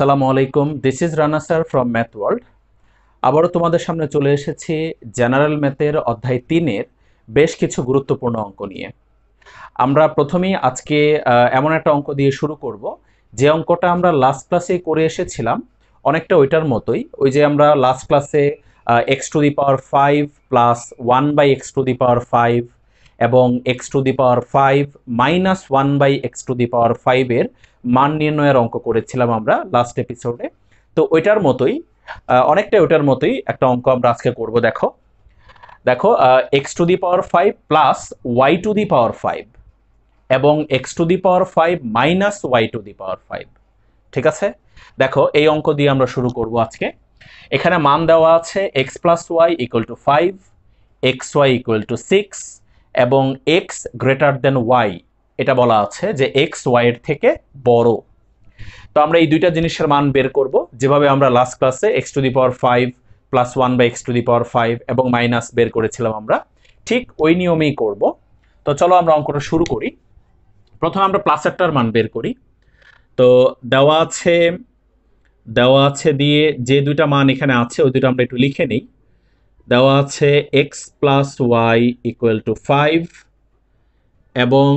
আসসালামু আলাইকুম, this is Rana sir from math world. আবারও তোমাদের সামনে চলে এসেছি জেনারেল ম্যাথের অধ্যায় 3-এর বেশ কিছু গুরুত্বপূর্ণ অঙ্ক নিয়ে। আমরা প্রথমেই আজকে এমন একটা অঙ্ক দিয়ে শুরু করব যে অঙ্কটা আমরা লাস্ট ক্লাসে করে এসেছিলাম, অনেকটা ওইটার মতোই। ওই যে আমরা লাস্ট ক্লাসে x to the power 5 plus 1/x⁵ এবং x⁵ মাইনাস 1/x⁵ এর মান নির্ণয়ের অঙ্ক করেছিলাম আমরা লাস্ট এপিসোডে। তো ওইটার মতোই অনেকটাই ওইটার মতোই একটা অঙ্ক আমরা আজকে করব। দেখো দেখো x⁵ প্লাস y⁵ এবং x⁵ মাইনাস y⁵ ঠিক আছে। দেখো এই অঙ্ক দিয়ে আমরা শুরু করব আজকে। এখানে মান দেওয়া আছে x plus y equal to 5, xy equal to 6 এবং x গ্রেটার দেন ওয়াই, এটা বলা আছে যে x y এর থেকে বড়। তো আমরা এই দুইটা জিনিসের মান বের করব, যেভাবে আমরা লাস্ট ক্লাসে x⁵ প্লাস 1/x⁵ এবং মাইনাস বের করেছিলাম আমরা, ঠিক ওই নিয়মেই করব। তো চলো আমরা অঙ্কটা শুরু করি। প্রথমে আমরা প্লাসেরটার মান বের করি। তো দেওয়া আছে দিয়ে যে দুইটা মান এখানে আছে ওই দুটো আমরা একটু লিখে নিই। দেওয়া আছে x plus y equal to 5 এবং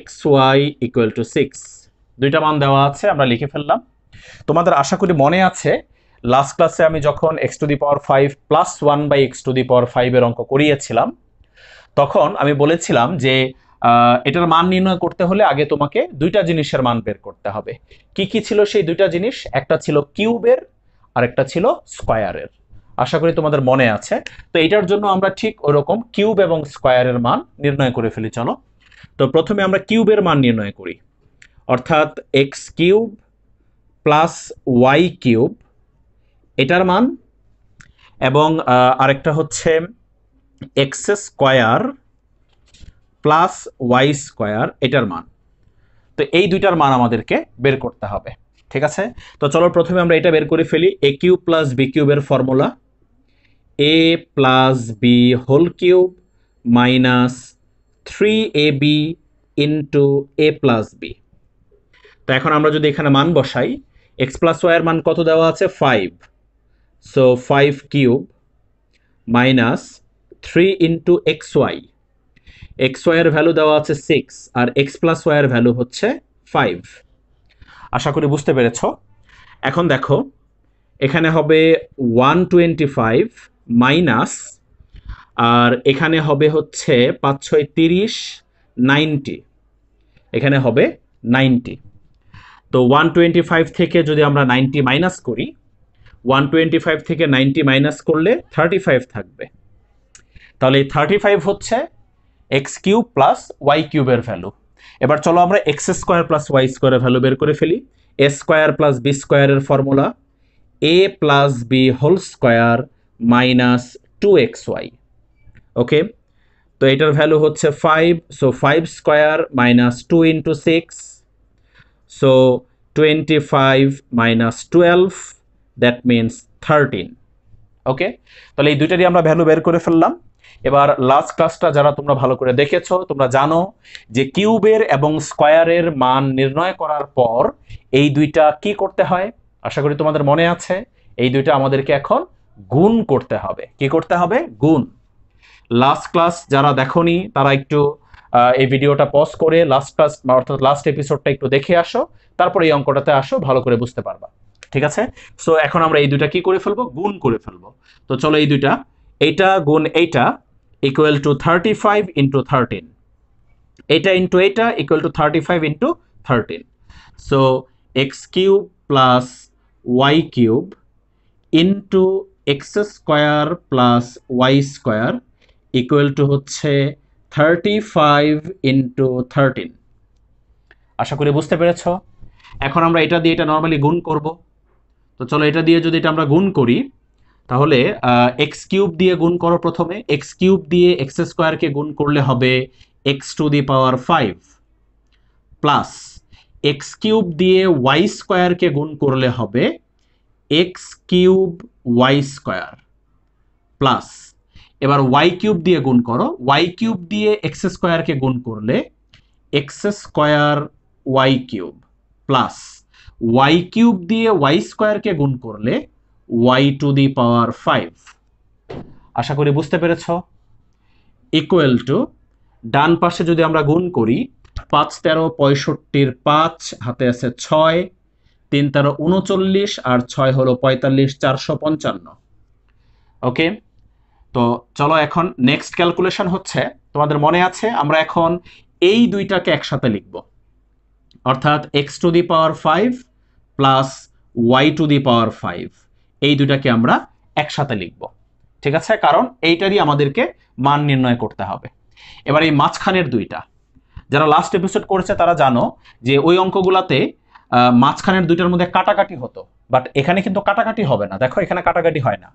xy ইকুয়াল টু 6, দুইটা মান দেওয়া আছে, আমরা লিখে ফেললাম। তোমাদের আশা করি মনে আছে লাস্ট ক্লাসে আমি যখন x⁵ প্লাস 1/x⁵ এর অঙ্ক করিয়েছিলাম, তখন আমি বলেছিলাম যে এটার মান নির্ণয় করতে হলে আগে তোমাকে দুইটা জিনিসের মান বের করতে হবে। কি কি ছিল সেই দুইটা জিনিস? একটা ছিল কিউবের আর একটা ছিল স্কয়ারের। আশা করি তোমাদের মনে আছে। তো এটার জন্য আমরা ঠিক ওরকম কিউব এবং স্কয়ারের মান নির্ণয় করে ফেলি। চলো, তো প্রথমে আমরা কিউবের মান নির্ণয় করি, অর্থাৎ x³ প্লাস y³ এটার মান, এবং আরেকটা হচ্ছে x² প্লাস y² এটার মান। তো এই দুইটার মান আমাদেরকে বের করতে হবে, ঠিক আছে। তো চলো প্রথমে আমরা এটা বের করে ফেলি। a³ প্লাস b³ এর formula a plus B whole cube minus 3ab into a plus b. তো এখন আমরা যদি এখানে মান বসাই, x প্লাস ওয়াই এর মান কত দেওয়া আছে? 5, so 5³ minus 3 into xy, xy এর ভ্যালু দেওয়া আছে 6 আর x প্লাস ওয়াই এর ভ্যালু হচ্ছে 5। আশা করি বুঝতে পেরেছ। এখন দেখো এখানে হবে 125 মাইনাস, আর এখানে হবে হচ্ছে 5 6 30, 90, এখানে হবে 90। তো 125 থেকে যদি আমরা 90 মাইনাস করি, 125 থেকে 90 মাইনাস করলে 35 থাকবে। তাহলে এই 35 হচ্ছে x³ প্লাস y³ এর ভ্যালু। এবার চলো আমরা x² প্লাস y² এর ভ্যালু বের করে ফেলি। a² প্লাস b² এর formula a plus B whole square minus 2xy। Okay, তো এটার ভ্যালু হচ্ছে 5, so 5² minus 2 into 6, so 25 minus 12, that means 13। Okay, তাহলে এই দুইটারই আমরা ভ্যালু বের করে ফেললাম। এবার লাস্ট ক্লাসটা যারা তোমরা ভালো করে দেখেছো, তোমরা জানো যে কিউবের এবং স্কয়ারের মান নির্ণয় করার পর এই দুইটা কি করতে হয়। আশা করি তোমাদের মনে আছে, এই দুইটা আমাদেরকে এখন গুণ করতে হবে। কি করতে হবে? গুণ। লাস্ট ক্লাস যারা দেখোনি তারা একটু এই ভিডিওটা পজ করে লাস্ট ক্লাস অর্থাৎ লাস্ট এপিসোডটা একটু দেখে আসো, তারপর এই অঙ্কটাতে আসো, ভালো করে বুঝতে পারবা। ঠিক আছে, সো এখন আমরা এই দুইটা কি করে ফেলবো? গুণ করে ফেলবো। তো চলো এই দুইটা, এইটা গুণ এইটা ইকুয়াল টু 35 ইন্টু 13, এটা ইন্টু এইটা equal to 35 into 13, so x³ plus y³ into x² plus y² equal to হচ্ছে 35 ইন্টু 13। আশা করি বুঝতে পেরেছ। এখন আমরা এটা দিয়ে এটা নর্মালি গুণ করব। তো চলো এটা দিয়ে যদি এটা আমরা গুণ করি, তাহলে x³ দিয়ে গুণ করো। প্রথমে x³ দিয়ে x² কে গুণ করলে হবে x⁵ প্লাস x³ দিয়ে y² কে গুণ করলে হবে x³ প্লাস, এবার y³ দিয়ে গুণ করো, y³ দিয়ে x² কে গুণ করলে x² y³ plus y cube দিয়ে ওয়াই স্কোয়ারকে গুণ করলে ওয়াই টু দি পাওয়ার 5, আশা করি বুঝতে পেরেছ, ইকুয়াল টু ডান পাশে যদি আমরা গুণ করি 5 13 65 5 হাতে আছে 6, 3 13 39 আর 6 হলো 45 455। ওকে, তো চলো এখন নেক্সট ক্যালকুলেশন হচ্ছে, তোমাদের মনে আছে আমরা এখন এই দুইটাকে একসাথে লিখব, অর্থাৎ x to the power 5 plus y to the power 5, এই দুইটাকে আমরা একসাথে লিখব, ঠিক আছে, কারণ এইটারই আমাদেরকে মান নির্ণয় করতে হবে। এবার এই মাঝখানের দুইটা, যারা লাস্ট এপিসোড করেছে তারা জানো যে ওই অঙ্কগুলাতে মাঝখানের দুইটার মধ্যে কাটাকাটি হতো, বাট এখানে কিন্তু কাটাকাটি হবে না। দেখো এখানে কাটাকাটি হয় না,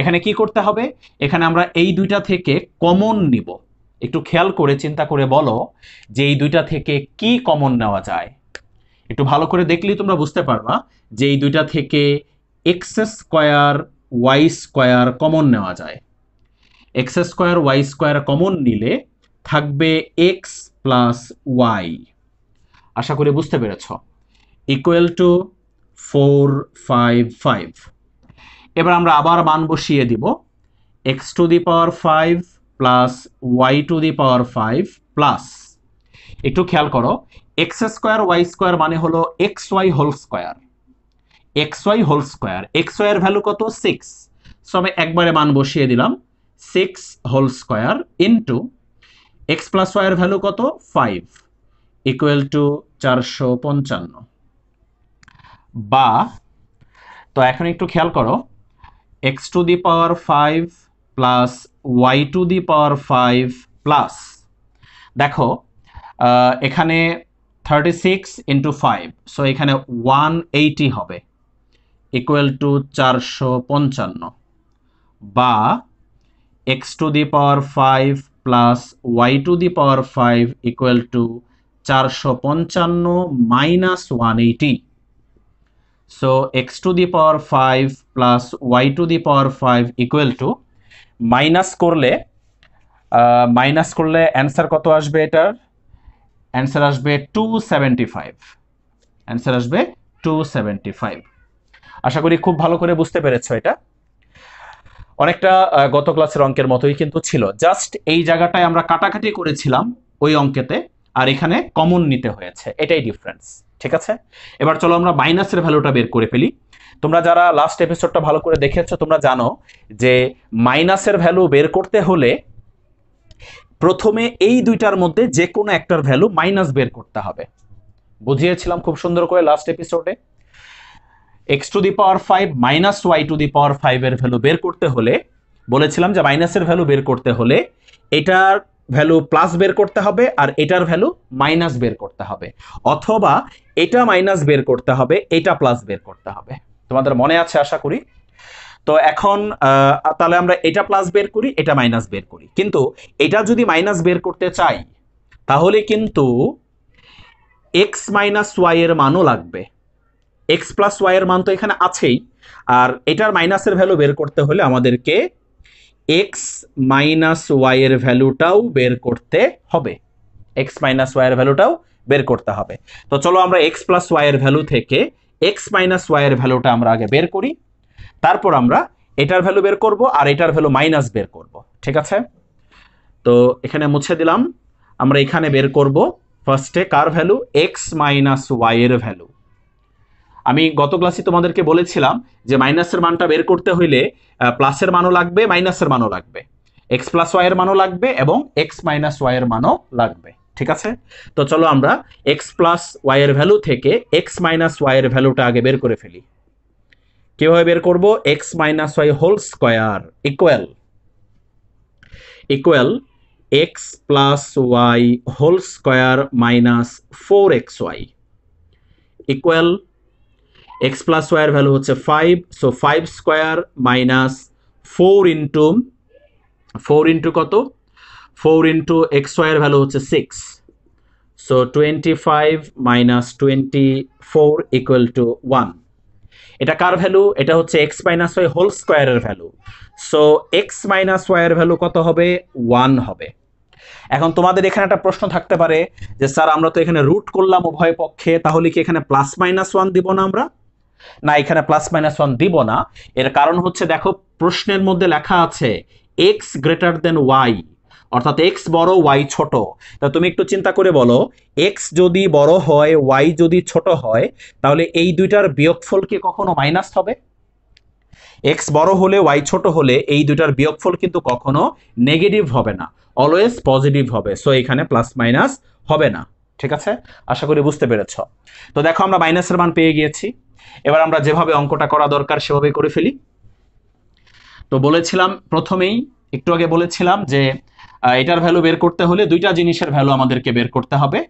এখানে কি করতে হবে, এখানে আমরা এই দুইটা থেকে কমন নিব। একটু খেয়াল করে চিন্তা করে বলো যে এই দুইটা থেকে কি কমন নেওয়া যায়। একটু ভালো করে দেখলেই তোমরা বুঝতে পারবা যে এই দুইটা থেকে x square y square common নেওয়া যায়। X square y square common নিলে থাকবে এক্স প্লাস ওয়াই, আশা করি বুঝতে পেরেছ, ইকুয়াল টু 455। এবার আমরা আবার মান বসিয়ে দিব, x to the power 5 plus y to the power 5 plus, একটু খেয়াল করো, এক্স স্কোয়ার ওয়াই স্কোয়ার মানে হলো x y whole square, x y whole square, x y এর ভ্যালু কত 6, সো আমি একবারে মান বসিয়ে দিলাম 6 whole square into x plus y এর ভ্যালু কত 5, ইকুয়াল টু 455। বা তো এখন একটু খেয়াল করো, x to the power 5 plus y to the power 5 plus, দেখো এখানে 36 ইন্টু 5, সো এখানে 180 হবে, ইকুয়াল টু 455। বা x to the power 5 plus y to the power 5 equal to 455 minus 180, so x to the power 5 plus y to the power 5 equal to, minus করলে answer কত আসবে, এটার answer আসবে 275, answer আসবে 275। আশা করি খুব ভালো করে বুঝতে পেরেছো, এটা অনেকটা গত ক্লাসের অঙ্কের মতোই কিন্তু ছিল, জাস্ট এই জায়গাটায় আমরা কাটাকাটি করেছিলাম ওই অঙ্কেতে, আর এখানে কমন নিতে হয়েছে, এটাই ডিফারেন্স, ঠিক আছে। এবার চলো আমরা মাইনাসের ভ্যালুটা বের করে ফেলি। তোমরা যারা লাস্ট এপিসোডটা ভালো করে দেখেছো তোমরা জানো যে মাইনাসের ভ্যালু বের করতে হলে প্রথমে এই দুইটার মধ্যে যে কোনো একটার ভ্যালু মাইনাস বের করতে হবে, বুঝিয়েছিলাম খুব সুন্দর করে লাস্ট এপিসোডে। X to the power 5 minus Y to the power 5 এর ভ্যালু বের করতে হলে বলেছিলাম যে মাইনাসের ভ্যালু বের করতে হলে এটার ভ্যালু প্লাস বের করতে হবে আর এটার ভ্যালু মাইনাস বের করতে হবে, অথবা এটা মাইনাস বের করতে হবে এটা প্লাস বের করতে হবে। তোমাদের মনে আছে আশা করি। তো এখন তাহলে আমরা এটা প্লাস বের করি এটা মাইনাস বের করি, কিন্তু এটা যদি মাইনাস বের করতে চাই তাহলে কিন্তু এক্স মাইনাস ওয়াই এর মানও লাগবে। এক্স প্লাস ওয়াই এর মান তো এখানে আছেই, আর এটার মাইনাসের ভ্যালু বের করতে হলে আমাদেরকে এক্স মাইনাস ওয়াই এর ভ্যালুটাও বের করতে হবে, এক্স মাইনাস ওয়াই এর ভ্যালুটাও বের করতে হবে। তো চলো আমরা এক্স প্লাস ওয়াই এর ভ্যালু থেকে এক্স মাইনাস ওয়াই এর ভ্যালুটা আমরা আগে বের করি, তারপর আমরা এটার ভ্যালু বের করব আর এটার ভ্যালু মাইনাস বের করব, ঠিক আছে। তো এখানে মুছে দিলাম, আমরা এখানে বের করব ফার্স্টে কার ভ্যালু, এক্স মাইনাস ওয়াই এর ভ্যালু। আমি গত ক্লাসে তোমাদেরকে বলেছিলাম যে মাইনাসের মানটা বের করতে হইলে প্লাসের মানও লাগবে মাইনাসের মানও লাগবে, এক্স প্লাস ওয়াই এর মানও লাগবে এবং এক্স মাইনাস ওয়াই এর মানও লাগবে, ঠিক আছে। তো চলো আমরা এক্স প্লাস ওয়াই এর ভ্যালু থেকে এক্স মাইনাস ওয়াই এর ভ্যালুটা আগে বের করে ফেলি। কিভাবে বের করব, x minus y whole square equal x plus y whole square minus 4xy equal x plus y এর ভ্যালু হচ্ছে 5, সো 5 স্কোয়ার মাইনাস 4 ইন্টু কত, 4 ইন্টু এক্স ওয়াই এর ভ্যালু হচ্ছে 6, সো 25 মাইনাস 24 ইকুয়াল টু 1। এটা কার ভ্যালু, এটা হচ্ছে x minus y whole স্কোয়ারের value, so x minus y এর ভ্যালু কত হবে 1 হবে। এখন তোমাদের এখানে একটা প্রশ্ন থাকতে পারে যে স্যার আমরা তো এখানে রুট করলাম উভয় পক্ষে, তাহলে কি এখানে প্লাস মাইনাস ওয়ান দিব না আমরা? না, এখানে প্লাস মাইনাস ওয়ান দিব না। এর কারণ হচ্ছে দেখো প্রশ্নের মধ্যে লেখা আছে এক্স গ্রেটার দেন ওয়াই, অর্থাৎ এক্স বড় ওয়াই ছোট। তা তুমি একটু চিন্তা করে বলো, এক্স যদি বড় হয় ওয়াই যদি ছোট হয়, তাহলে এই দুইটার বিয়োগফল কি কখনো মাইনাস হবে? এক্স বড় হলে ওয়াই ছোট হলে এই দুইটার বিয়োগফল কিন্তু কখনো নেগেটিভ হবে না, অলওয়েজ পজিটিভ হবে। সো এখানে প্লাস মাইনাস হবে না। ঠিক আছে, আশা করি বুঝতে পেরেছ। তো দেখো আমরা মাইনাসের মান পেয়ে গিয়েছি। এবার আমরা যেভাবে অঙ্কটা করা দরকার সেভাবে করে ফেলি। তো বলেছিলাম প্রথমেই, একটু আগে বলেছিলাম যে এটার ভ্যালু বের করতে হলে দুইটা জিনিসের ভ্যালু আমাদেরকে বের করতে হবে।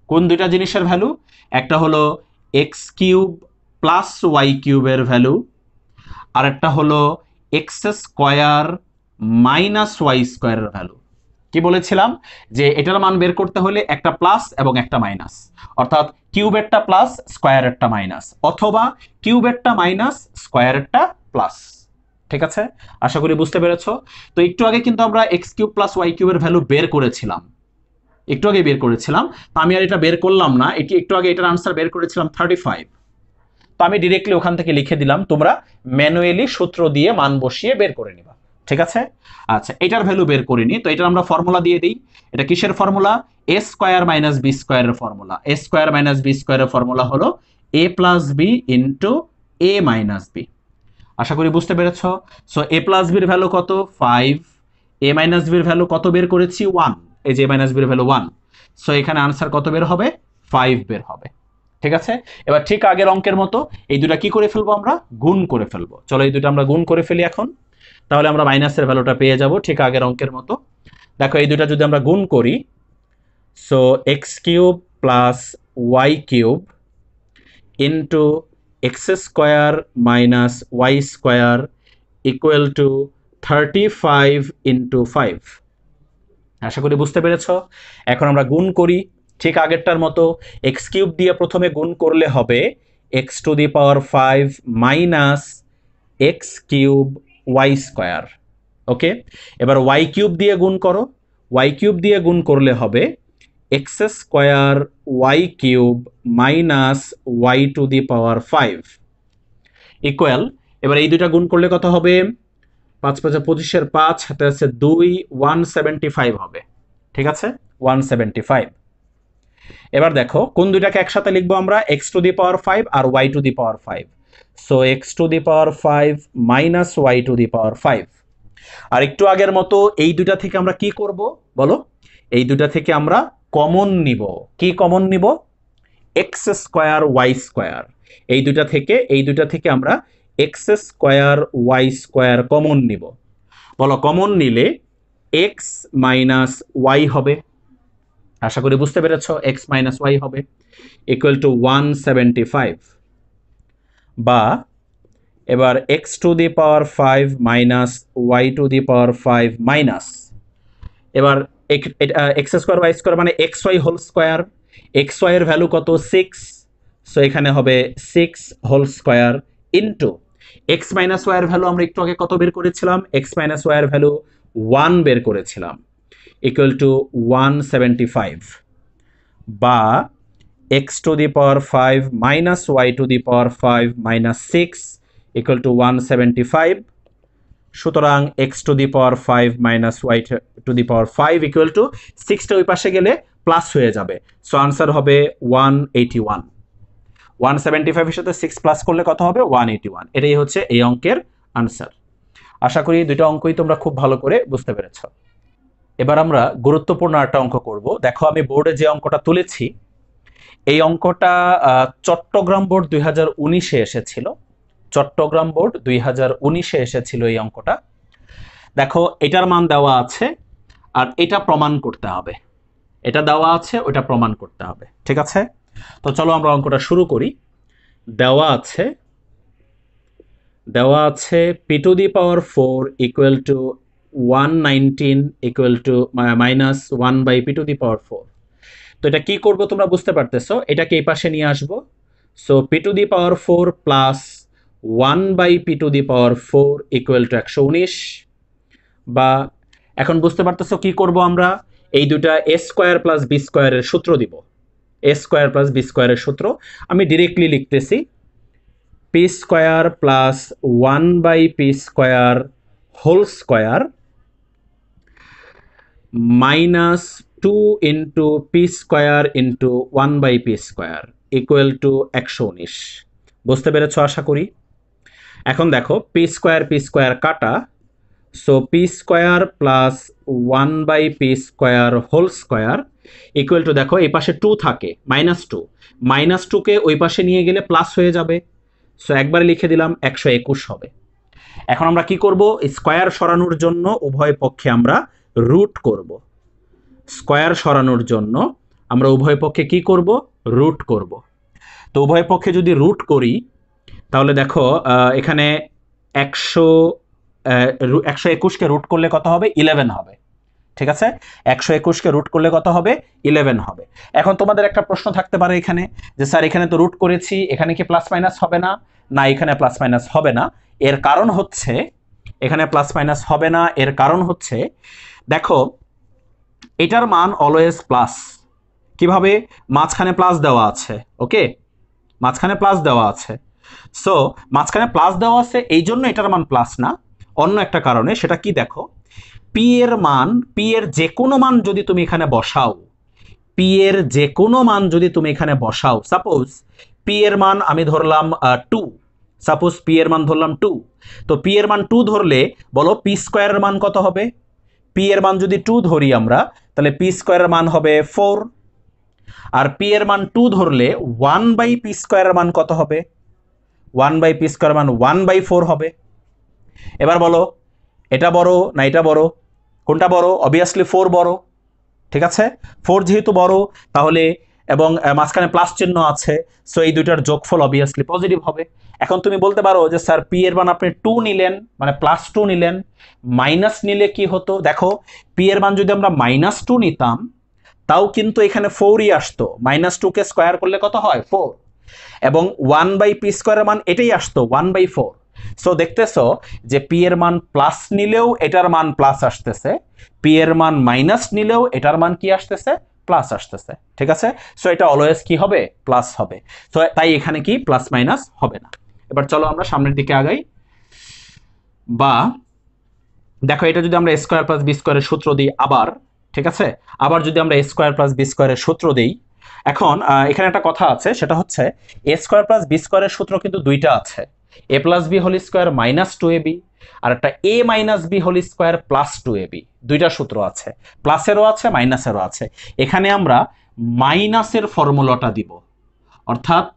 কোন দুইটা জিনিসের ভ্যালু? একটা হলো এক্স কিউব প্লাস ওয়াই কিউবের ভ্যালু, আর একটা হলো এক্স স্কোয়ার মাইনাস ওয়াই স্কোয়ারের ভ্যালু। কি বলেছিলাম যে এটার মান বের করতে হলে একটা প্লাস এবং একটা মাইনাস, অর্থাৎ কিউবেরটা প্লাস স্কোয়ারেরটা মাইনাস, অথবা কিউবেরটা মাইনাস স্কোয়ারেরটা প্লাস। ঠিক আছে, আশা করি বুঝতে পেরেছো। তো একটু আগে কিন্তু আমরা এক্স কিউব প্লাস ওয়াই কিউবের ভ্যালু বের করেছিলাম, একটু আগে বের করেছিলাম। তো আমি আর এটা বের করলাম না, একটু আগে এটার আনসার বের করেছিলাম 35। তো আমি ডিরেক্টলি ওখান থেকে লিখে দিলাম, তোমরা ম্যানুয়ালি সূত্র দিয়ে মান বসিয়ে বের করে নিবা। ঠিক আছে, আচ্ছা এটার ভ্যালু বের করিনি, তো এটার আমরা ফর্মুলা দিয়ে দিই। এটা কিসের ফর্মুলা? এ স্কোয়ার মাইনাস বি স্কোয়ারের ফর্মুলা। এ স্কোয়ার মাইনাস বি স্কোয়ারের ফর্মুলা হলো এ প্লাস বি ইন্টু এ মাইনাস বি। আশা করি বুঝতে পেরেছ। সো এ প্লাস বির ভ্যালু কত? 5। এ মাইনাস বির ভ্যালু কত বের করেছি? 1। এই যে এ মাইনাস বির ভ্যালু 1। সো এখানে আনসার কত বের হবে? 5 বের হবে। ঠিক আছে, এবার ঠিক আগের অঙ্কের মতো এই দুটা কি করে ফেলবো? আমরা গুণ করে ফেলবো। চলো এই দুটো আমরা গুণ করে ফেলি এখন, তাহলে আমরা মাইনাসের ভ্যালুটা পেয়ে যাব ঠিক আগের অঙ্কের মতো। দেখো এই দুটা যদি আমরা গুণ করি, so x cube plus y cube into x square minus y square equal to 35 into 5। আশা করি বুঝতে পেরেছ। এখন আমরা গুণ করি ঠিক আগেরটার মতো। এক্স কিউব দিয়ে প্রথমে গুণ করলে হবে X to the power 5 minus X cube Y square. Okay, এবার ওয়াই কিউব দিয়ে গুণ করো। ওয়াই কিউব দিয়ে গুণ করলে হবে x square y cube minus Y to the power 5 equal, এবার এই দুইটা গুণ করলে কত হবে? 5 5 25 5 হাতে আছে 2, 175 হবে। ঠিক আছে, 175। এবার দেখো কোন দুইটাকে একসাথে লিখবো আমরা? এক্স টু দি পাওয়ার 5 আর Y to the power 5। So x to the power 5 minus Y to the power 5। আর একটু আগের মতো এই দুইটা থেকে আমরা কি করব বলো? এই দুইটা থেকে আমরা কমন নিব। কি কমন নিব? X square y square. এই দুইটা থেকে আমরা x square y square common নিব। বলো কমন নিলে এক্স মাইনাস ওয়াই হবে। আশা করি বুঝতে পেরেছ, এক্স মাইনাস ওয়াই হবে ইকুয়াল টু 175। বা এবার x to the power 5 minus Y to the power 5 minus, এবার এক্স স্কোয়ার ওয়াই স্কোয়ার মানে x y whole square. X y এর ভ্যালু কত? 6। সো এখানে হবে 6 whole square into x minus y এর ভ্যালু আমরা একটু আগে কত বের করেছিলাম? এক্স মাইনাস ওয়াই এর ভ্যালু 1 বের করেছিলাম ইকুয়াল টু 175। বা x to the power 5 minus Y to the power 5 minus 6 equal to 175। সুতরাং X to the power 5 minus Y to the power 5 equal to 6টা ওই পাশে গেলে প্লাস হয়ে যাবে। সো আনসার হবে 181। 175 এর সাথে 6 প্লাস করলে কত হবে? 181। এটাই হচ্ছে এই অঙ্কের আনসার। আশা করি দুটো অঙ্কই তোমরা খুব ভালো করে বুঝতে পেরেছ। এবার আমরা গুরুত্বপূর্ণ একটা অঙ্ক করব। দেখো আমি বোর্ডে যে অঙ্কটা তুলেছি, এই অঙ্কটা চট্টগ্রাম বোর্ড 2019-এ এসেছিল। চট্টগ্রাম বোর্ড 2019-এ এসেছিল এই অঙ্কটা। দেখো এটার মান দেওয়া আছে আর এটা প্রমাণ করতে হবে। এটা দেওয়া আছে, ওটা প্রমাণ করতে হবে। ঠিক আছে, তো চলো আমরা অঙ্কটা শুরু করি। দেওয়া আছে P to the power 4 equal to 119 equal to minus 1 by P to the power 4। তো এটা কি করবো তোমরা বুঝতে পারতেছো, এটাকে এই পাশে নিয়ে আসবো। So p to the power 4 plus 1 by P to the power 4 equal to 119। বা এখন বুঝতে পারতেছো কি করব আমরা? এই দুটা এ স্কোয়ার প্লাস বি স্কোয়ারের সূত্র দিব। এ স্কোয়ার প্লাস বি স্কোয়ারের সূত্র আমি ডিরেক্টলি লিখতেছি, পি স্কোয়ার প্লাস 1/পি square whole square minus 2 into P square into 1/পি স্কোয়ার ইকুয়াল টু 119। বুঝতে পেরেছ আশা করি। এখন দেখো পি স্কোয়ার কাটা, সো পি স্কোয়ার প্লাস 1/পি square whole square equal to, দেখো এই পাশে 2 থাকে, -2, -2কে ওই পাশে নিয়ে গেলে প্লাস হয়ে যাবে, সো একবারে লিখে দিলাম 121 হবে। এখন আমরা কি করব, স্কোয়ার সরানোর জন্য উভয় পক্ষে আমরা রুট করব। স্কোয়ার সরানোর জন্য আমরা উভয় পক্ষে কি করব, রুট করব। তো উভয় পক্ষে যদি রুট করি তাহলে দেখো এখানে 121কে রুট করলে কত হবে, 11 হবে। ঠিক আছে, 121কে রুট করলে কত হবে, 11 হবে। এখন তোমাদের একটা প্রশ্ন থাকতে পারে এখানে, যে স্যার এখানে তো রুট করেছি, এখানে কি প্লাস মাইনাস হবে না? না, এখানে প্লাস মাইনাস হবে না। এর কারণ হচ্ছে, এখানে প্লাস মাইনাস হবে না, এর কারণ হচ্ছে দেখো এটার মান অলওয়েজ প্লাস। কিভাবে? মাঝখানে প্লাস দেওয়া আছে, ওকে, মাঝখানে প্লাস দেওয়া আছে। সো মাঝখানে প্লাস দেওয়া আছে এই জন্য এটার মান প্লাস না, অন্য একটা কারণে। সেটা কি দেখো, পি এর মান, পি এর যে কোনো মান যদি তুমি এখানে বসাও, পি এর যে কোনো মান যদি তুমি এখানে বসাও, সাপোজ পি এর মান আমি ধরলাম 2, সাপোজ পি এর মান ধরলাম 2, তো পি এর মান 2 ধরলে বলো পি স্কোয়ারের মান কত হবে? পি এর মান যদি 2 ধরি আমরা, তাহলে পি স্কোয়ারের মান হবে 4। আর পি এর মান 2 ধরলে 1/পি স্কোয়ারের মান কত হবে? 1/পি স্কোয়ার মান 1/4 হবে। এবার বলো এটা বড় না এটা বড়? কোনটা বড়? অবভিয়াসলি 4 বড়। ঠিক আছে, 4 যেহেতু বড় তাহলে, এবং মাঝখানে প্লাস চিহ্ন আছে, সো এই দুইটার যোগফল অবভিয়াসলি পজিটিভ হবে। এখন তুমি বলতে পারো যে স্যার পি এর মান আপনি 2 নিলেন, মানে +2 নিলেন, মাইনাস নিলে কি হতো? দেখো পি এর মান যদি আমরা -2 নিতাম তাও কিন্তু এখানে 4ই আসতো। -2কে স্কোয়ার করলে কত হয়? 4। এবং 1/পি স্কোয়ারের মান এটাই আসতো, 1/4। সো দেখতেছো যে পি এর মান প্লাস নিলেও এটার মান প্লাস আসতেছে, পি এর মান মাইনাস নিলেও এটার মান কি আসতেছে? প্লাস আসতেছে। ঠিক আছে, সো এটা অলওয়েজ কি হবে? প্লাস হবে। সো তাই এখানে কি প্লাস মাইনাস হবে না। এবার চলো আমরা সামনের দিকে আগাই। বা দেখো এটা যদি আমরা স্কোয়ার প্লাস বি স্কোয়ারের সূত্র দিই আবার, ঠিক আছে, আবার যদি আমরা স্কোয়ার প্লাস বি স্কোয়ারের সূত্র দিই, এখন এখানে একটা কথা আছে, সেটা হচ্ছে এ স্কোয়ার প্লাস বি স্কোয়ারের সূত্র কিন্তু দুইটা আছে, A plus B whole square -2ab, আর একটা A minus B whole square +2ab। দুইটা সূত্র আছে, প্লাসেরও আছে মাইনাসেরও আছে। এখানে আমরা মাইনাসের ফর্মুলাটা দিব, অর্থাৎ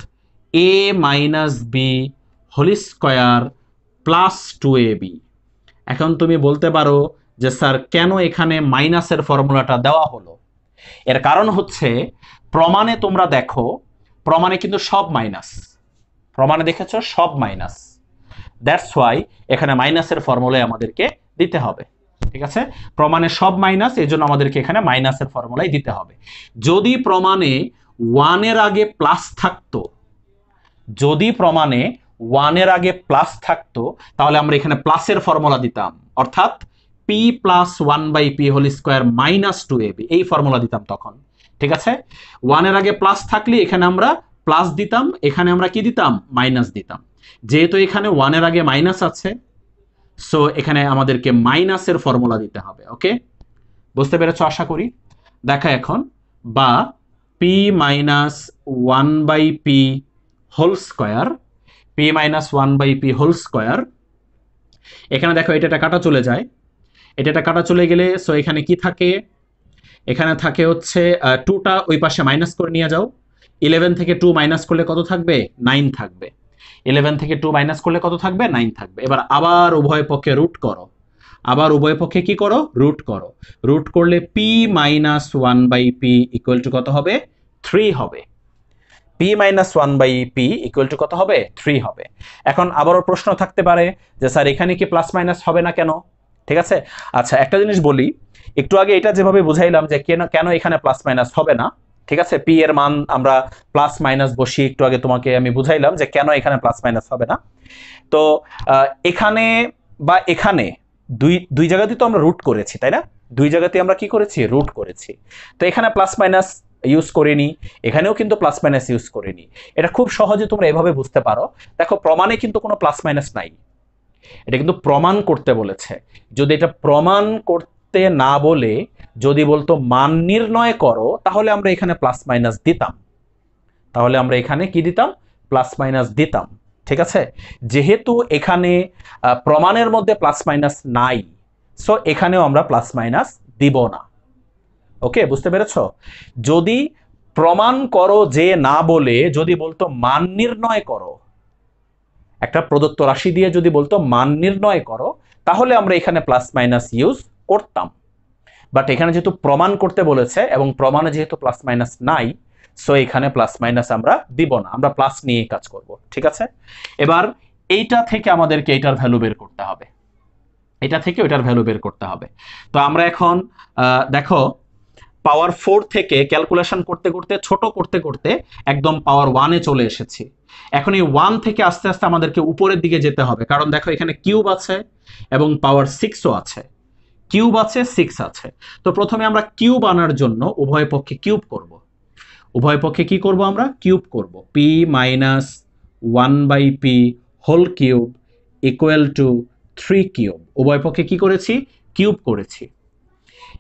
A minus B whole square +2ab। এখন তুমি বলতে পারো যে স্যার কেন এখানে মাইনাসের ফর্মুলাটা দেওয়া হলো? এর কারণ হচ্ছে প্রমাণে তোমরা দেখো, প্রমাণে কিন্তু সব মাইনাস, প্রমাণে দেখেছো সব মাইনাস, দ্যাটস ওয়াই এখানে মাইনাসের ফর্মুলাই আমাদেরকে দিতে হবে। ঠিক আছে, প্রমাণে সব মাইনাস, এই জন্য আমাদেরকে এখানে মাইনাসের ফর্মুলাই দিতে হবে। যদি প্রমাণে 1 এর আগে প্লাস থাকতো, যদি প্রমাণে 1 এর আগে প্লাস থাকতো তাহলে আমরা এখানে প্লাসের ফর্মুলা দিতাম, অর্থাৎ পি প্লাস 1/পি হোল স্কোয়ার -2ab, এই ফর্মুলা দিতাম তখন। ঠিক আছে, 1 এর আগে প্লাস থাকলে এখানে আমরা প্লাস দিতাম, এখানে আমরা কি দিতাম? মাইনাস দিতাম। যেহেতু এখানে 1 এর আগে মাইনাস আছে, সো এখানে আমাদেরকে মাইনাসের ফর্মুলা দিতে হবে। ওকে, বুঝতে পেরেছো আশা করি। দেখা এখন, বা পি মাইনাস 1/পি হোল স্কোয়ার, পি মাইনাস 1/পি হোল স্কোয়ার, এখানে দেখো এটা কাটা চলে যায়, এটা কাটা চলে গেলে সো এখানে কি থাকে? এখানে থাকে হচ্ছে 2টা ওই পাশে মাইনাস করে নিয়ে যাও, 11 থেকে 2 মাইনাস করলে কত থাকবে? 9 থাকবে। 11 থেকে 2 মাইনাস করলে কত থাকবে? 9 থাকবে। এবার আবার উভয় পক্ষে রুট করো, আবার উভয় পক্ষে কি করো? রুট করো। রুট করলে পি মাইনাস 1/পি ইকুয়াল টু কত হবে? 3 হবে। পি মাইনাস 1/পি ইকুয়াল টু কত হবে? 3 হবে। এখন আবারও প্রশ্ন থাকতে পারে যে স্যার এখানে কি প্লাস মাইনাস হবে না কেন? ঠিক আছে, আচ্ছা একটা জিনিস বলি, একটু আগে এটা যেভাবে বুঝাইলাম যে কেন এখানে প্লাস মাইনাস হবে না, ঠিক আছে, পি এর মান আমরা প্লাস মাইনাস বসিয়ে একটু আগে তোমাকে আমি বুঝাইলাম যে কেন এখানে প্লাস মাইনাস হবে না। তো এখানে বা এখানে দুই জায়গাতেই তো আমরা রুট করেছি, তাই না? দুই জায়গাতে আমরা কি করেছি, রুট করেছি। তো এখানে প্লাস মাইনাস ইউজ করিনি, এখানেও কিন্তু প্লাস মাইনাস ইউজ করিনি। এটা খুব সহজে তোমরা এভাবে বুঝতে পারো। দেখো প্রমাণে কিন্তু কোনো প্লাস মাইনাস নাই, এটা কিন্তু প্রমাণ করতে বলেছে। যদি এটা প্রমাণ করতে না বলে যদি বলতো মান নির্ণয় করো, তাহলে আমরা এখানে প্লাস মাইনাস দিতাম, তাহলে আমরা এখানে কি দিতাম, প্লাস মাইনাস দিতাম। ঠিক আছে, যেহেতু এখানে প্রমাণের মধ্যে প্লাস মাইনাস নাই, সো এখানেও আমরা প্লাস মাইনাস দিব না। ওকে, বুঝতে পেরেছ? যদি প্রমাণ করো যে না বলে যদি বলতো মান নির্ণয় করো, একটা প্রদত্ত রাশি দিয়ে যদি বলতো মান নির্ণয় করো, তাহলে আমরা এখানে প্লাস মাইনাস ইউজ করতাম। বাট এখানে যেহেতু প্রমাণ করতে বলেছে এবং প্রমাণে যেহেতু প্লাস মাইনাস নাই, সো এখানে প্লাস মাইনাস আমরা দিব না, আমরা প্লাস নিয়ে কাজ করব। ঠিক আছে, এবার এইটা থেকে আমাদেরকে এটার ভ্যালু বের করতে হবে, এটা থেকে ওইটার ভ্যালু বের করতে হবে। তো আমরা এখন দেখো পাওয়ার 4 থেকে ক্যালকুলেশন করতে করতে ছোট করতে করতে একদম পাওয়ার 1-এ চলে এসেছি। এখন এই 1 থেকে আস্তে আস্তে আমাদেরকে উপরের দিকে যেতে হবে, কারণ দেখো এখানে কিউব আছে এবং পাওয়ার 6ও আছে, কিউব আছে 6 আছে। তো প্রথমে আমরা কিউব আনার জন্য উভয় পক্ষে কিউব করব। উভয় পক্ষে কি করব, আমরা কিউব করব। P minus 1/p whole cube equal to 3 cube. উভয় পক্ষে কি করেছি, কিউব করেছি।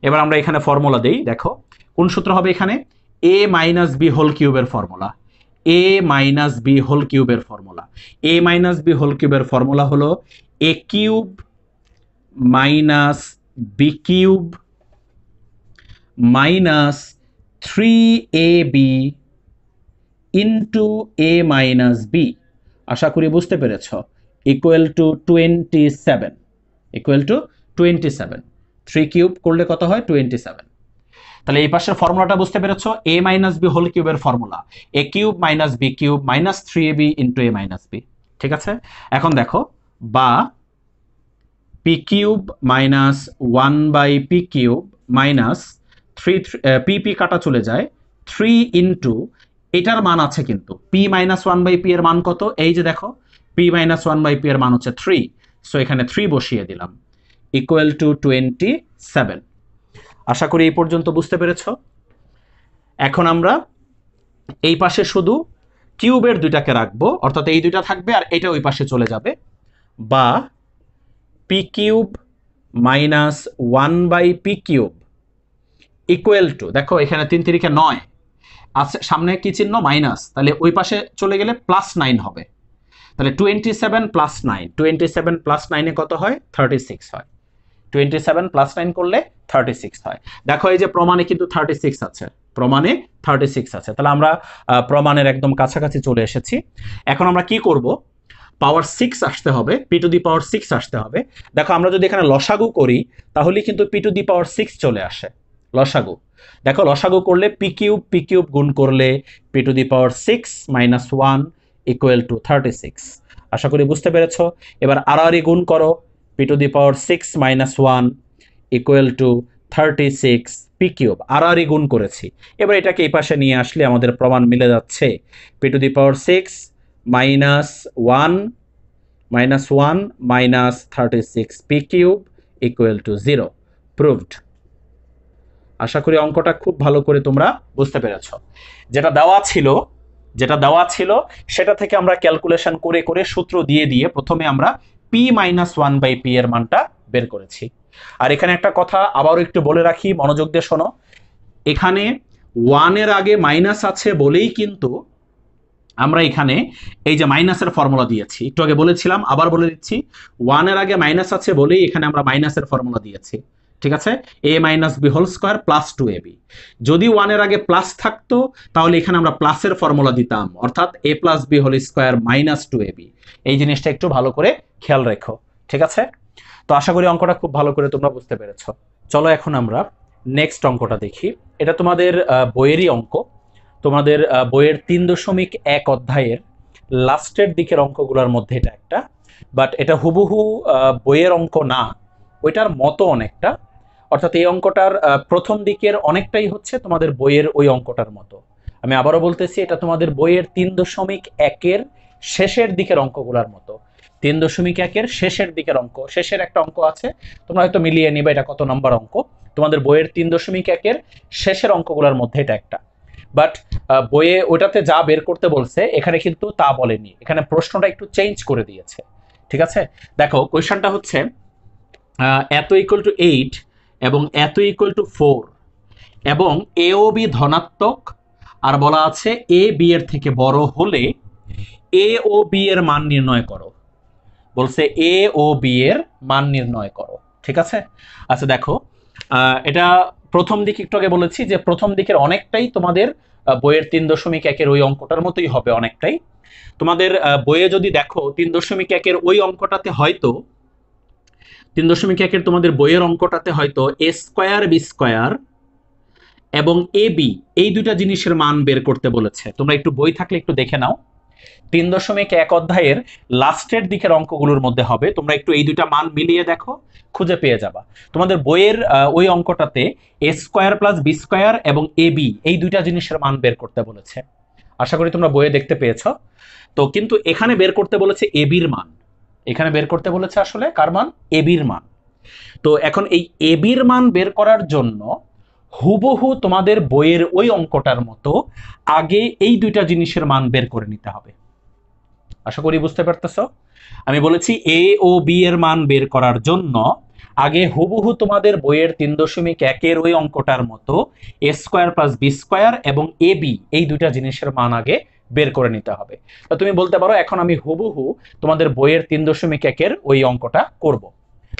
এবার আমরা এখানে ফর্মুলা দেই, দেখো কোন সূত্র হবে এখানে, a মাইনাস বি হোল কিউবের formula, a minus B whole কিউবের formula. a minus B whole কিউবের ফর্মুলা হলো a cube minus B cube minus 3ab into a minus B. আশা করি বুঝতে পেরেছ, equal to 27, equal to 27। 3 cube করলে কত হয়, 27। তাহলে এই পাশের ফর্মুলাটা বুঝতে পেরেছো, a মাইনাস বি হোল কিউবের formula a cube minus B cube minus 3ab into a minus b. ঠিক আছে, এখন দেখো বা p cube minus 1/p cube minus 3 p কাটা চলে যায় 3 ইন্টু, এটার মান আছে কিন্তু p মাইনাস 1/p এর মান কত, এই যে দেখো p মাইনাস 1/p এর মান হচ্ছে 3, সো এখানে 3 বসিয়ে দিলাম, ইকুয়াল টু 27। আশা করি এই পর্যন্ত বুঝতে পেরেছ। এখন আমরা এই পাশে শুধু কিউবের দুইটাকে রাখবো, অর্থাৎ এই দুইটা থাকবে আর এটা ওই পাশে চলে যাবে, বা p cube minus 1/p cube equal to, দেখো এখানে 3 3 9 আছে, সামনে কি চিহ্ন, মাইনাস, তাহলে ওই পাশে চলে গেলে প্লাস 9 হবে। তাহলে 27 প্লাস 9, 27 প্লাস 9-এ কত হয়, 36 হয়। 27 প্লাস 9 করলে 36 হয়। দেখো এই যে প্রমাণে কিন্তু 36 আছে, প্রমাণে 36 আছে। তাহলে আমরা প্রমাণের একদম কাছাকাছি চলে এসেছি। এখন আমরা কি করব, পাওয়ার 6 আসতে হবে, পি টু দি পাওয়ার 6 আসতে হবে। দেখো আমরা যদি এখানে লসাগু করি তাহলে কিন্তু পি টু দি পাওয়ার 6 চলে আসে, লসাগু। দেখো লসাগু করলে পি কিউব গুণ করলে P to the power 6 minus 1 equal to 36। আশা করি বুঝতে পেরেছো। এবার আড়াআড়ি গুণ করো, P to the power 6 minus 1 equal to 36 P cube, আড়াআড়ি গুণ করেছি। এবার এটাকে এই পাশে নিয়ে আসলে আমাদের প্রমাণ মিলে যাচ্ছে, P to the power 6 minus 1 minus 36 P cube equal to 0, proved. আশা করি অঙ্কটা খুব ভালো করে তোমরা বুঝতে পেরেছ। যেটা দেওয়া ছিল সেটা থেকে আমরা ক্যালকুলেশন করে করে সূত্র দিয়ে দিয়ে প্রথমে আমরা p মাইনাস 1/p এর মানটা বের করেছি। আর এখানে একটা কথা আবারও একটু বলে রাখি, মনোযোগ দিয়ে শোনো, এখানে 1 এর আগে মাইনাস আছে বলেই কিন্তু আমরা এখানে এই যে মাইনাসের ফর্মুলা দিয়েছি, একটু আগে বলেছিলাম আবার বলে দিচ্ছি, 1 এর আগে মাইনাস আছে বলেই এখানে আমরা মাইনাসের ফর্মুলা দিয়েছি। ঠিক আছে, a minus B whole square plus 2ab। যদি 1 এর আগে প্লাস থাকতো তাহলে এখানে আমরা প্লাসের ফর্মুলা দিতাম, অর্থাৎ a plus B whole square minus 2ab। এই জিনিসটা একটু ভালো করে খেয়াল রেখো। ঠিক আছে, তো আশা করি অঙ্কটা খুব ভালো করে তোমরা বুঝতে পেরেছ। চলো এখন আমরা নেক্সট অঙ্কটা দেখি। এটা তোমাদের বইয়েরই অঙ্ক, তোমাদের বইয়ের 3.1 অধ্যায়ের লাস্টের দিকের অঙ্কগুলোর মধ্যে এটা একটা, বাট এটা হুবহু বইয়ের অঙ্ক না, ওইটার মতো অনেকটা। অর্থাৎ এই অঙ্কটার প্রথম দিকের অনেকটাই হচ্ছে তোমাদের বইয়ের ওই অঙ্কটার মতো। আমি আবারও বলতেছি, এটা তোমাদের বইয়ের 3.1-এর শেষের দিকের অঙ্কগুলোর মতো। 3.1-এর শেষের দিকের অঙ্ক, শেষের একটা অঙ্ক আছে, তোমরা হয়তো মিলিয়ে নিবে এটা কত নম্বর অঙ্ক, তো তোমাদের বইয়ের 3.1 শেষের অঙ্কগুলোর মধ্যে এটা একটা। বাট বইয়ে ওটাতে যা বের করতে বলছে এখানে কিন্তু তা বলেনি, এখানে প্রশ্নটা একটু চেঞ্জ করে দিয়েছে। ঠিক আছে, দেখো কোয়েশ্চনটা হচ্ছে এত ইকুয়াল টু 8 এবং এত ইকুয়াল টু 4 এবং এ ও বি ধনাত্মক, আর বলা আছে এ বি এর থেকে বড় হলে এ ও বি এর মান নির্ণয় করো। বলছে এ ও বি এর মান নির্ণয় করো। ঠিক আছে, আচ্ছা দেখো এটা প্রথম দিক একটু আগে বলেছি যে প্রথম দিকের অনেকটাই তোমাদের বইয়ের 3.1 ওই অঙ্কটার মতোই হবে অনেকটাই। তোমাদের বইয়ে যদি দেখো 3.1 ওই অঙ্কটাতে হয়তো 3.1 তোমাদের বইয়ের অঙ্কটাতে হয়তো এ স্কোয়ার বি স্কোয়ার এবং এ বি এই দুইটা জিনিসের মান বের করতে বলেছে। তোমরা একটু বই থাকলে একটু দেখে নাও, 3.1 অধ্যায়ের লাস্টের দিকের অঙ্কগুলোর মধ্যে হবে, তোমরা একটু এই দুইটা মান মিলিয়ে দেখো, খুঁজে পেয়ে যাবা। তোমাদের বইয়ের ওই অঙ্কটাতে এ স্কোয়ার প্লাস বি স্কোয়ার এবং এ বি এই দুইটা জিনিসের মান বের করতে বলেছে, আশা করি তোমরা বইয়ে দেখতে পেয়েছ। তো কিন্তু এখানে বের করতে বলেছে এ বির মান, এখানে বের করতে বলেছে আসলে কার মান? এ বির মান। তো এখন এই এ বির মান বের করার জন্য হুবহু তোমাদের বইয়ের ওই অঙ্কটার মতো আগে এই দুইটা জিনিসের মান বের করে নিতে হবে। আশা করি বুঝতে পারতেছো। আমি বলেছি এ ও বি এর মান বের করার জন্য আগে হুবহু তোমাদের বইয়ের 3.1 ওই অঙ্কটার মতো এ স্কোয়ার প্লাস বি স্কোয়ার এবং এ বি এই দুইটা জিনিসের মান আগে বের করে নিতে হবে। তো তুমি বলতে পারো এখন আমি হুবহু তোমাদের বইয়ের 3.1 ওই অঙ্কটা করব।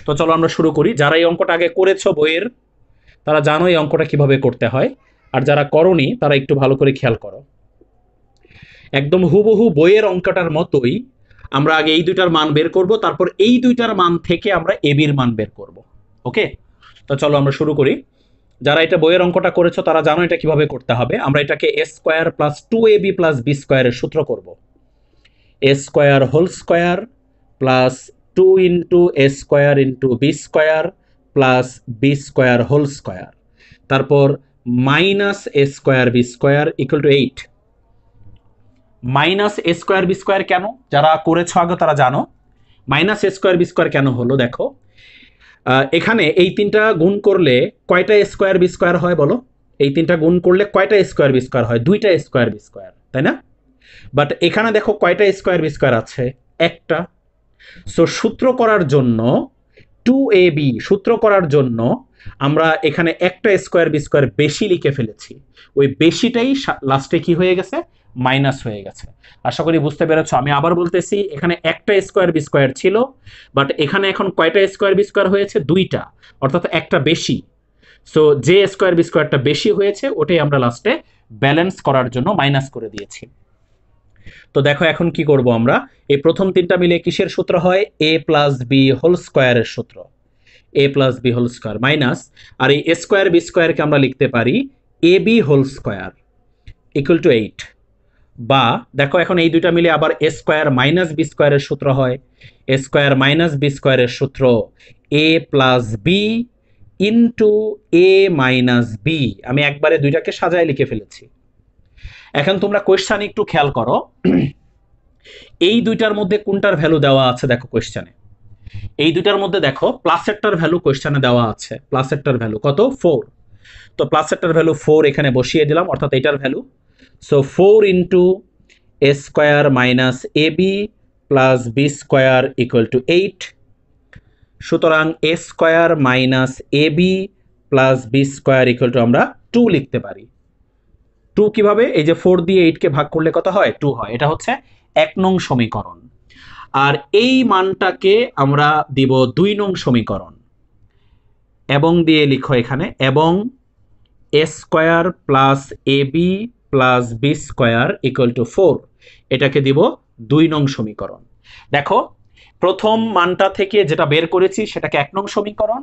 তো চলো আমরা শুরু করি। যারা এই অঙ্কটা আগে করেছো বইয়ের তারা জানো এই অঙ্কটা কিভাবে করতে হয়, আর যারা করনি তারা একটু ভালো করে খেয়াল করো। একদম হুবহু বইয়ের অঙ্কটার মতোই আমরা আগে এই দুইটার মান বের করব, তারপর এই দুইটার মান থেকে আমরা এ বির মান বের করব। ওকে, তো চলো আমরা শুরু করি। যারা এটা বইয়ের অঙ্কটা করেছো তারা জানো এটা কিভাবে করতে হবে। আমরা এটাকে A square plus 2ab plus B স্কোয়ারের সূত্র করব। A square whole square plus 2 into A square into B square plus B square whole square, তারপর minus A square B square equal to 8। Minus A square B square কেন? যারা করেছো আগে তারা জানো minus A square B square কেন হলো। দেখো এখানে এই তিনটা গুণ করলে কয়টা এ স্কোয়ার বি স্কোয়ার হয় বলো? এই তিনটা গুণ করলে কয়টা এ স্কোয়ার বি স্কোয়ার হয়? দুইটা স্কোয়ার বি স্কোয়ার, তাই না? বাট এখানে দেখো কয়টা স্কোয়ার বি স্কোয়ার আছে? একটা। সো সূত্র করার জন্য 2ab সূত্র করার জন্য আমরা এখানে একটা স্কোয়ার বি স্কোয়ার বেশি লিখে ফেলেছি, ওই বেশিটাই লাস্টে কি হয়ে গেছে? মাইনাস হয়ে গেছে। আশা করি বুঝতে পেরেছো। আমি আবার বলতেছি, এখানে একটা স্কোয়ার বি স্কোয়ার ছিল, বাট এখানে এখন কয়টা স্কোয়ার বি স্কোয়ার হয়েছে? দুইটা, অর্থাৎ একটা বেশি। সো যে স্কোয়ার বি স্কোয়ারটা বেশি হয়েছে ওটাই আমরা লাস্টে ব্যালেন্স করার জন্য মাইনাস করে দিয়েছি। তো দেখো এখন কি করব আমরা, এই প্রথম তিনটা মিলে কিসের সূত্র হয়? এ প্লাস বি হোল স্কোয়ারের সূত্র। A plus B whole square minus, আর এই এ স্কোয়ার বি স্কোয়ারকে আমরা লিখতে পারি A B whole square equal to 8। বা দেখো এখন এই দুইটা মিলে আবার এ স্কোয়ার মাইনাস বি স্কোয়ারের সূত্র হয়। এ স্কোয়ার মাইনাস বি স্কোয়ারের সূত্র A plus B into A minus B. আমি একবারে দুইটাকে সাজায় লিখে ফেলেছি। এখন তোমরা কোয়েশ্চানে একটু খেয়াল করো, এই দুইটার মধ্যে কোনটার ভ্যালু দেওয়া আছে? দেখো কোয়েশ্চানে এই দুইটার মধ্যে দেখো প্লাসেরটার ভ্যালু কোয়েশ্চানে দেওয়া আছে। প্লাসেরটার ভ্যালু কত? 4। তো প্লাসেরটার ভ্যালু 4 এখানে বসিয়ে দিলাম, অর্থাৎ এটার value. So 4 into A square minus A B plus B square equal to 8। সুতরাং A square minus A B plus B square equal to আমরা 2 লিখতে পারি। 2 কিভাবে? এই যে 4 দিয়ে 8কে ভাগ করলে কত হয়? 2 হয়। এটা হচ্ছে 1 নং সমীকরণ। আর এই মানটাকে আমরা দিব 2 নং সমীকরণ, এবং দিয়ে লিখো এখানে এবং A square plus A B plus B square equal to 4, এটাকে দিব 2 নং সমীকরণ। দেখো প্রথম মানটা থেকে যেটা বের করেছি সেটাকে 1 নং সমীকরণ,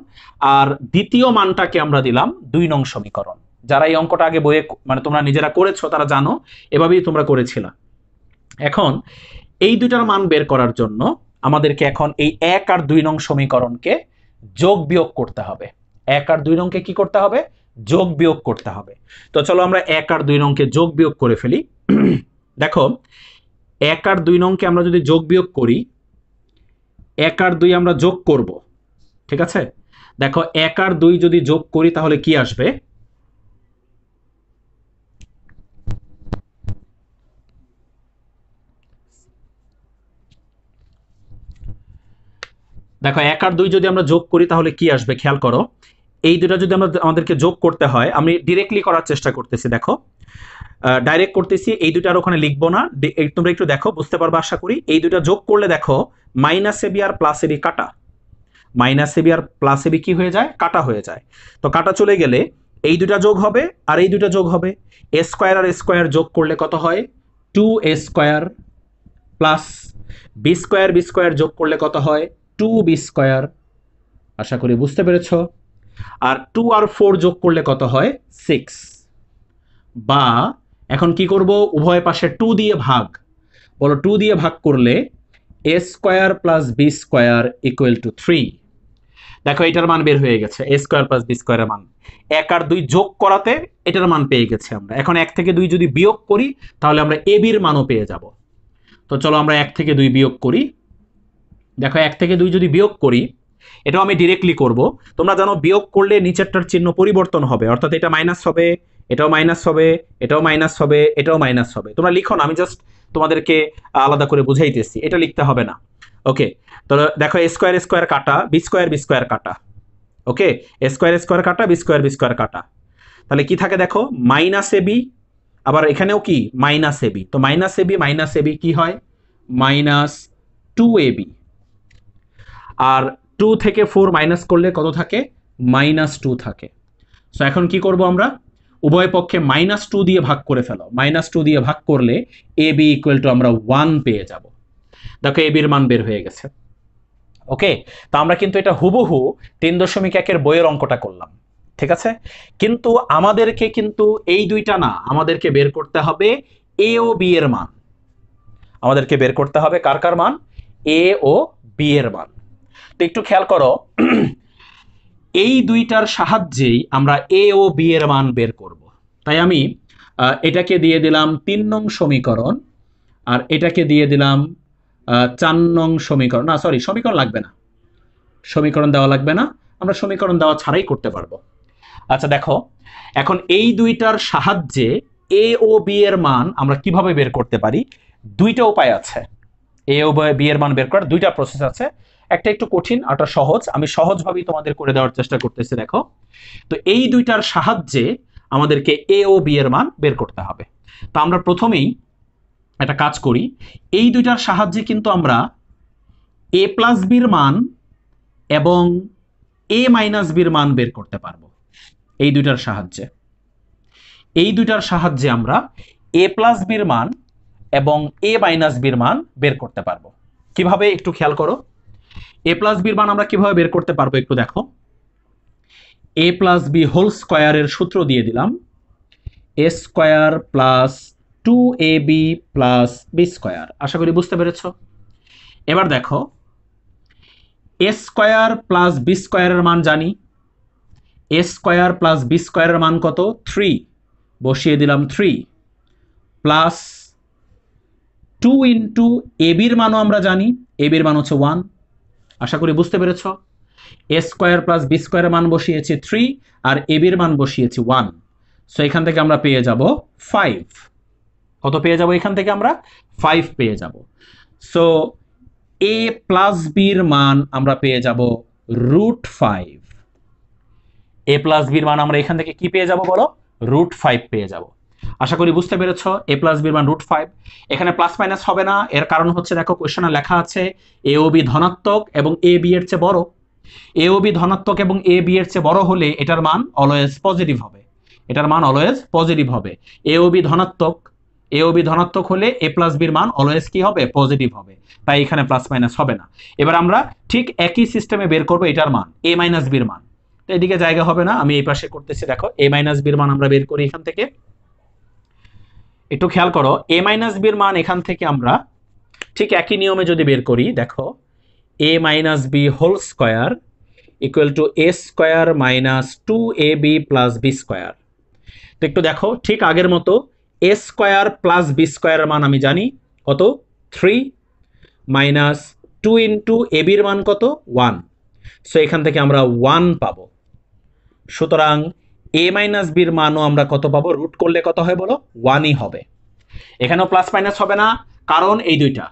আর দ্বিতীয় মানটাকে আমরা দিলাম 2 নং সমীকরণ। যারা এই অঙ্কটা আগে বইয়ে মানে তোমরা নিজেরা করেছো তারা জানো এভাবেই তোমরা করেছিলা। এখন এই দুইটার মান বের করার জন্য আমাদেরকে এখন এই 1 আর 2 নং সমীকরণকে যোগ বিয়োগ করতে হবে। 1 আর 2 নংকে কি করতে হবে? যোগ বিয়োগ করতে হবে। তো চলো আমরা 1 আর 2 নংকে যোগ বিয়োগ করে ফেলি। দেখো 1 আর 2 নংকে আমরা যদি যোগ বিয়োগ করি, 1 আর 2 আমরা যোগ করব, ঠিক আছে? দেখো 1 আর 2 যদি যোগ করি তাহলে কি আসবে? দেখো 1 আর 2 যদি আমরা যোগ করি তাহলে কি আসবে খেয়াল করো। এই দুটো যদি আমাদেরকে যোগ করতে হয়, আমি ডিরেক্টলি করার চেষ্টা করতেছি। দেখো ডাইরেক্ট করতেছি, এই দুটো আর ওখানে লিখবো না, তোমরা একটু দেখো, বুঝতে পারবে আশা করি। এই দুটো যোগ করলে দেখো মাইনাস এবি আর প্লাস এবি কাটা, মাইনাস এবি আর প্লাস এবি কি হয়ে যায়? কাটা হয়ে যায়। তো কাটা চলে গেলে এই দুটা যোগ হবে আর এই দুটা যোগ হবে, এ স্কোয়ার আর স্কোয়ার যোগ করলে কত হয়? 2a square plus B square যোগ করলে কত হয়? 2b square. আশা করি বুঝতে পেরেছ। আর 2 আর 4 যোগ করলে কত হয়? 6। বা এখন কি করব? উভয় পাশে 2 দিয়ে ভাগ। বলো 2 দিয়ে ভাগ করলে a square plus B square equal to 3। দেখো এটার মান বের হয়ে গেছে, a স্কোয়ার প্লাস বি স্কোয়ারের মান। 1 আর 2 যোগ করাতে এটার মান পেয়ে গেছি আমরা। এখন 1 থেকে 2 যদি বিয়োগ করি তাহলে আমরা a বির মানও পেয়ে যাব। তো চলো আমরা 1 থেকে 2 বিয়োগ করি। দেখো 1 থেকে 2 যদি বিয়োগ করি, এটাও আমি ডিরেক্টলি করব। তোমরা জানো বিয়োগ করলে নিচেরটার চিহ্ন পরিবর্তন হবে, অর্থাৎ এটা মাইনাস হবে, এটাও মাইনাস হবে, এটাও মাইনাস হবে, এটাও মাইনাস হবে। তোমরা লিখো না, আমি জাস্ট তোমাদেরকে আলাদা করে বুঝাইতেছি, এটা লিখতে হবে না। ওকে, তো দেখো এ স্কোয়ার কাটা, বি স্কোয়ার কাটা। ওকে, এ স্কোয়ার কাটা, বি স্কোয়ার কাটা। তাহলে কি থাকে দেখো? মাইনাস এবি, আবার এখানেও কি মাইনাস এবি। তো মাইনাস এবি কি হয়? Minus 2ab। আর 2 থেকে 4 মাইনাস করলে কত থাকে? -2 থাকে। সো এখন কি করব আমরা? উভয় পক্ষে -2 দিয়ে ভাগ করে ফেলো। -2 দিয়ে ভাগ করলে ab ইকুয়াল টু আমরা 1 পেয়ে যাব। দেখো ab এর মান বের হয়ে গেছে। ওকে, তো আমরা কিন্তু এটা হুবহু 3.1 এর বইয়ের অঙ্কটা করলাম, ঠিক আছে? কিন্তু আমাদেরকে কিন্তু এই দুইটা না, আমাদেরকে বের করতে হবে a ও b এর মান। আমাদেরকে বের করতে হবে কার কার মান? a ও b এর মান। তো একটু খেয়াল করো, এই দুইটার সাহায্যেই আমরা a ও b এর মান বের করব। তাই আমি এটাকে দিয়ে দিলাম 3 নং সমীকরণ, আর এটাকে দিয়ে দিলাম 4 নং সমীকরণ। না সরি, সমীকরণ লাগবে না, সমীকরণ দেওয়া লাগবে না, আমরা সমীকরণ দেওয়া ছাড়াই করতে পারবো। আচ্ছা দেখো, এখন এই দুইটার সাহায্যে a ও b এর মান আমরা কিভাবে বের করতে পারি? দুইটা উপায় আছে। a ও b এর মান বের করার দুইটা প্রসেস আছে, একটা একটু কঠিন আর একটা সহজ। আমি সহজভাবেই তোমাদের করে দেওয়ার চেষ্টা করতেছি। দেখো, তো এই দুইটার সাহায্যে আমাদেরকে a ও b এর মান বের করতে হবে। তো আমরা প্রথমেই একটা কাজ করি, এই দুইটার সাহায্যে কিন্তু আমরা a প্লাস b এর মান এবং a মাইনাস b এর মান বের করতে পারবো। এই দুইটার সাহায্যে, এই দুইটার সাহায্যে আমরা a প্লাস b এর মান এবং a মাইনাস b এর মান বের করতে পারবো। কিভাবে একটু খেয়াল করো। a প্লাস b এর মান আমরা কিভাবে বের করতে পারবো একটু দেখো। a প্লাস b হোল স্কোয়ারের সূত্র দিয়ে দিলাম, a square plus 2ab plus b square. আশা করি বুঝতে পেরেছ। এবার দেখো, a স্কোয়ার প্লাস b স্কোয়ারের মান জানি। a স্কোয়ার প্লাস b স্কোয়ারের মান কত? 3, বসিয়ে দিলাম 3, প্লাস 2 ইন্টু ab এর মানও আমরা জানি, ab এর মান হচ্ছে 1। আশা করি বুঝতে পেরেছ। a স্কোয়ার প্লাস b স্কোয়ারের মান বসিয়েছি 3, আর ab এর মান বসিয়েছি 1। সো এখান থেকে আমরা পেয়ে যাব 5। কত পেয়ে যাব? এখান থেকে আমরা 5 পেয়ে যাব। সো a প্লাস b এর মান আমরা পেয়ে যাব √5। a প্লাস b এর মান আমরা এখান থেকে কি পেয়ে যাব বলো? √5 পেয়ে যাব। আশা করি বুঝতে পেরেছ। a প্লাস b এর মান √5। এখানে প্লাস মাইনাস হবে না, এর কারণ হচ্ছে দেখো কোশ্চেনে লেখা আছে a ও b ধনাত্মক এবং a b এর চেয়ে বড়। a ও b ধনাত্মক এবং a b এর চেয়ে বড় হলে এটার মান অলওয়েজ পজিটিভ হবে। এটার মান অলওয়েজ পজিটিভ হবে। a ও b ধনাত্মক হলে a প্লাস b এর মান অলওয়েজ কি হবে? পজিটিভ হবে। তাই এখানে প্লাস মাইনাস হবে না। এবার আমরা ঠিক একই সিস্টেমে বের করব এটার মান, a মাইনাস b এর মান। তো এদিকে জায়গা হবে না, আমি এই পাশে করতেছি। দেখো a মাইনাস b এর মান আমরা বের করি এখান থেকে। একটু খেয়াল করো, a মাইনাস b এর মান এখান থেকে আমরা ঠিক একই নিয়মে যদি বের করি, দেখো a minus b whole square equal to a square minus 2ab plus b square. তো একটু দেখো, ঠিক আগের মতো a স্কোয়ার প্লাস b স্কোয়ারের মান আমি জানি কত? 3, মাইনাস 2 ইন্টু ab এর মান কত? 1। সো এখান থেকে আমরা 1 পাবো। সুতরাং a মাইনাস বির মানও আমরা কত পাবো? রুট করলে কত হয় বলো? 1ই হবে। এখানেও প্লাস মাইনাস হবে না, কারণ এই দুইটা,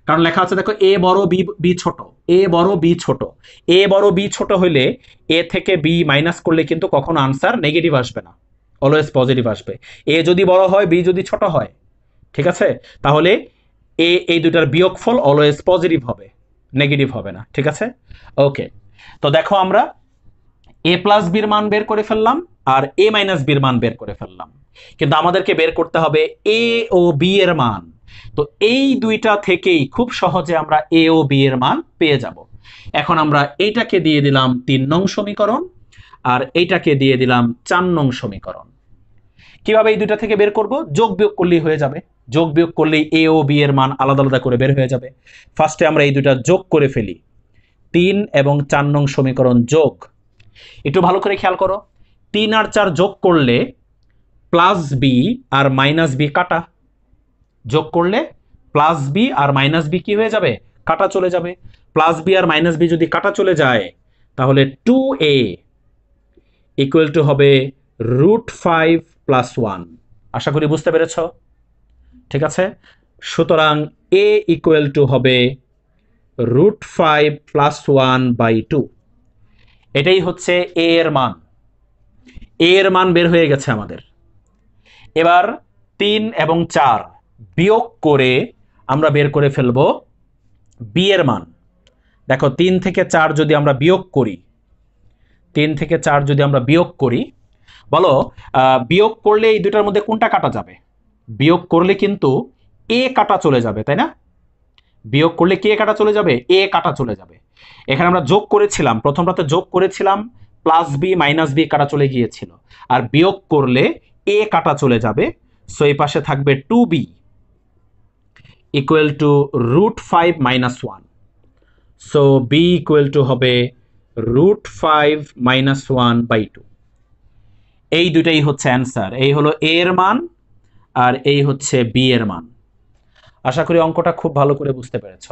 কারণ লেখা আছে দেখো এ বড় বি ছোট, এ বড় বি ছোট। এ বড় বি ছোট হইলে এ থেকে বি মাইনাস করলে কিন্তু কখনো আনসার নেগেটিভ আসবে না, অলওয়েজ পজিটিভ আসবে। এ যদি বড় হয়, বি যদি ছোট হয়, ঠিক আছে, তাহলে এই দুইটার বিয়োগফল অলওয়েজ পজিটিভ হবে, নেগেটিভ হবে না, ঠিক আছে। ওকে, তো দেখো আমরা এ প্লাস বির মান বের করে ফেললাম আর এ মাইনাস বির মান বের করে ফেললাম, কিন্তু আমাদেরকে বের করতে হবে এ ও বি এর মান। তো এই দুইটা থেকেই খুব সহজে আমরা এ ও বি এর মান পেয়ে যাব। এখন আমরা এইটাকে দিয়ে দিলাম 3 নং সমীকরণ আর এইটাকে দিয়ে দিলাম 4 নং সমীকরণ। কিভাবে এই দুইটা থেকে বের করব? যোগ বিয়োগ করলেই হয়ে যাবে। যোগ বিয়োগ করলেই এ ও বি এর মান আলাদা আলাদা করে বের হয়ে যাবে। ফার্স্টে আমরা এই দুইটা যোগ করে ফেলি, 3 এবং 4 নং সমীকরণ যোগ। একটু ভালো করে খেয়াল করো, 3 আর 4 যোগ করলে প্লাস বি আর মাইনাস বি কাটা, যোগ করলে প্লাস বি আর মাইনাস বি কি হয়ে যাবে? কাটা চলে যাবে। প্লাস বি আর মাইনাস বি যদি কাটা চলে যায়, তাহলে 2a ইকুয়াল টু হবে √5 + 1। আশা করি বুঝতে পেরেছ, ঠিক আছে। সুতরাং a ইকুয়াল টু হবে √5 + 1/2। এটাই হচ্ছে a এর মান। a এর মান বের হয়ে গেছে আমাদের। এবার 3 এবং 4 বিয়োগ করে আমরা বের করে ফেলবো b এর মান। দেখো 3 থেকে 4 যদি আমরা বিয়োগ করি, 3 থেকে 4 যদি আমরা বিয়োগ করি, বলো বিয়োগ করলে এই দুটার মধ্যে কোনটা কাটা যাবে? বিয়োগ করলে কিন্তু a কাটা চলে যাবে, তাই না? বিয়োগ করলে কে কাটা চলে যাবে? a কাটা চলে যাবে। এখানে আমরা যোগ করেছিলাম, প্রথমটাতে যোগ করেছিলাম, প্লাস বি মাইনাস বি কাটা চলে গিয়েছিল, আর বিয়োগ করলে a কাটা চলে যাবে। সো এই পাশে থাকবে 2b equal to √5 - 1। So b equal to হবে √5 - 1/2। এই দুটাই হচ্ছে অ্যান্সার। এই হলো a এর মান আর এই হচ্ছে b এর মান। আশা করি অঙ্কটা খুব ভালো করে বুঝতে পেরেছ।